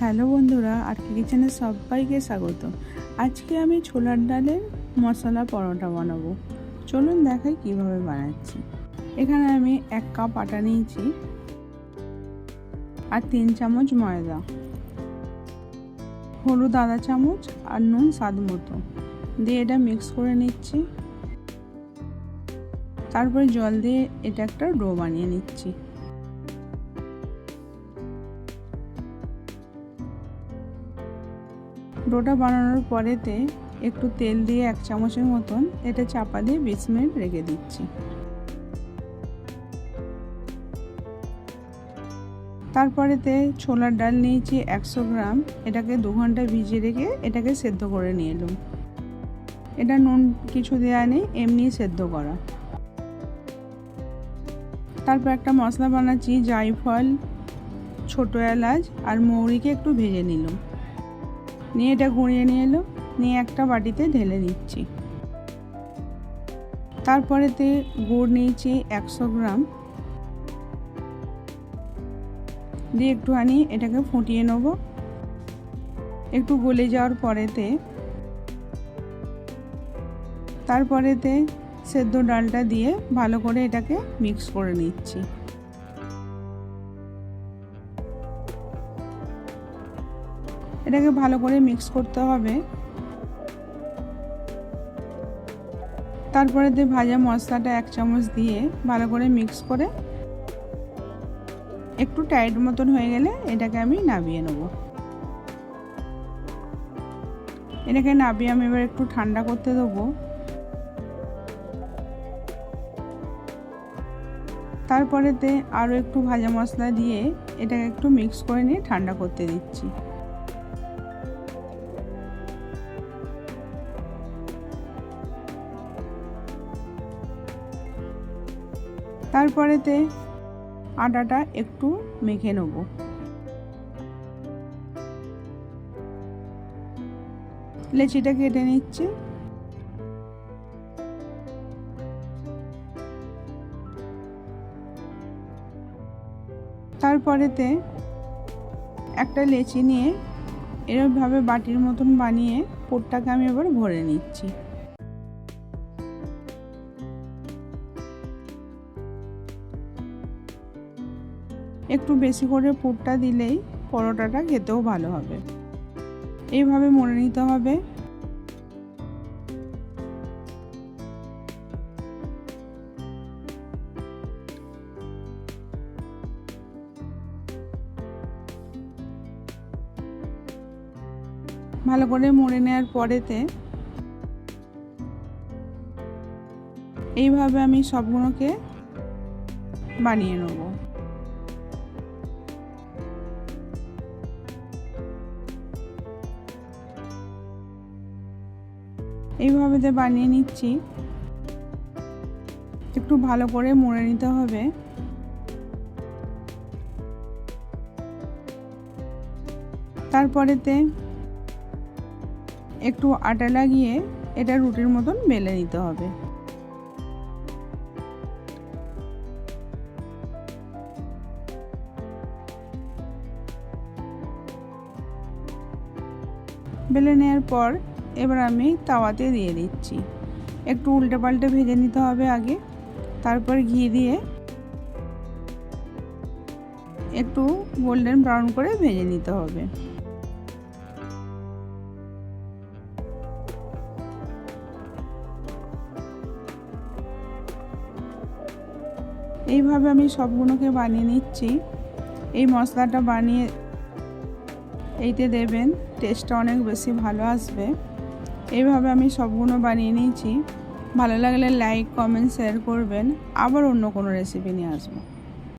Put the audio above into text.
Hello বন্ধুরা, আরকি কিচেনে সবাইকে স্বাগত। আজকে আমি ছোলার ডালের মশলা পরোটা বানাবো। চলুন দেখাই কিভাবে বানাচ্ছি। এখানে আমি 1 কাপ আটা নিয়েছি আর 3 চামচ ময়দা, হলুদ আধা চামচ আর নুন স্বাদ মতো দিয়ে এটা মিক্স করে নিচ্ছি। তারপরে জল দিয়ে এটা একটা ডো বানিয়ে নিচ্ছি। ডোটা বানানোর পরেতে একটু তেল দিয়ে 1 চামচের মতন এটা চাপা দিয়ে 20 মিনিট রেখে দিচ্ছি। তারপরেতে ছোলার ডাল নিয়েছি 100 গ্রাম, এটাকে 2 ঘন্টা ভিজিয়ে রেখে এটাকে সেদ্ধ করে নিয়ে এলাম। এটা নুন কিছু দেওয়া নেই, এমনি সেদ্ধ করা। তারপর একটা মশলা বানাচ্ছি, জায়ফল, ছোট এলাচ আর মৌরিকে একটু ভেজে নিলাম, নিয়ে এটা গুঁড়িয়ে নিয়ে এলো, নিয়ে একটা বাটিতে ঢেলে নিচ্ছি। তারপরেতে গুড় নিয়েছি 100 গ্রাম, দিয়ে একটুখানি এটাকে ফুটিয়ে নেব। একটু গলে যাওয়ার তারপরেতে সেদ্ধ ডালটা দিয়ে ভালো করে এটাকে মিক্স করে নিচ্ছি। এটাকে ভালো করে মিক্স করতে হবে। তারপরেতে ভাজা মশলাটা 1 চামচ দিয়ে ভালো করে মিক্স করে একটু টাইট মতন হয়ে গেলে এটাকে আমি নামিয়ে নেব। এটাকে নামিয়ে আমি এবার একটু ঠান্ডা করতে দেবো। তারপরেতে আরও একটু ভাজা মশলা দিয়ে এটাকে একটু মিক্স করে নিয়ে ঠান্ডা করতে দিচ্ছি। তারপরেতে আটাটা একটু মেখে নেব। লেচিটা কেটে নিচ্ছি। তারপরেতে একটা লেচি নিয়ে এরকমভাবে বাটির মতন বানিয়ে পুরটাকে আমি এবার ভরে নিচ্ছি। একটু বেশি করে পুরটা দিলেই পরোটাটা খেতেও ভালো হবে। এইভাবে মরে নিতে হবে। ভালো করে মুড়ে নেওয়ার পরেতে এইভাবে আমি সবগুলোকে বানিয়ে নেব। এইভাবে বানিয়ে নিচ্ছি। একটু ভালো করে মুড়ে নিতে হবে। তারপরেতে একটু আটা লাগিয়ে এটা রুটির মতন বেলে নিতে হবে। বেলে নেওয়ার পর এবার আমি তাওয়াতে দিয়ে দিচ্ছি। একটু উল্টে পাল্টে ভেজে নিতে হবে আগে, তারপর ঘি দিয়ে একটু গোল্ডেন ব্রাউন করে ভেজে নিতে হবে। এইভাবে আমি সবগুলোকে বানিয়ে নিচ্ছি। এই মশলাটা বানিয়ে এইতে দেবেন, টেস্টটা অনেক বেশি ভালো আসবে। এইভাবে আমি সবগুলো বানিয়ে নিয়েছি। ভালো লাগলে লাইক, কমেন্ট, শেয়ার করবেন। আবার অন্য কোনো রেসিপি নিয়ে আসবো।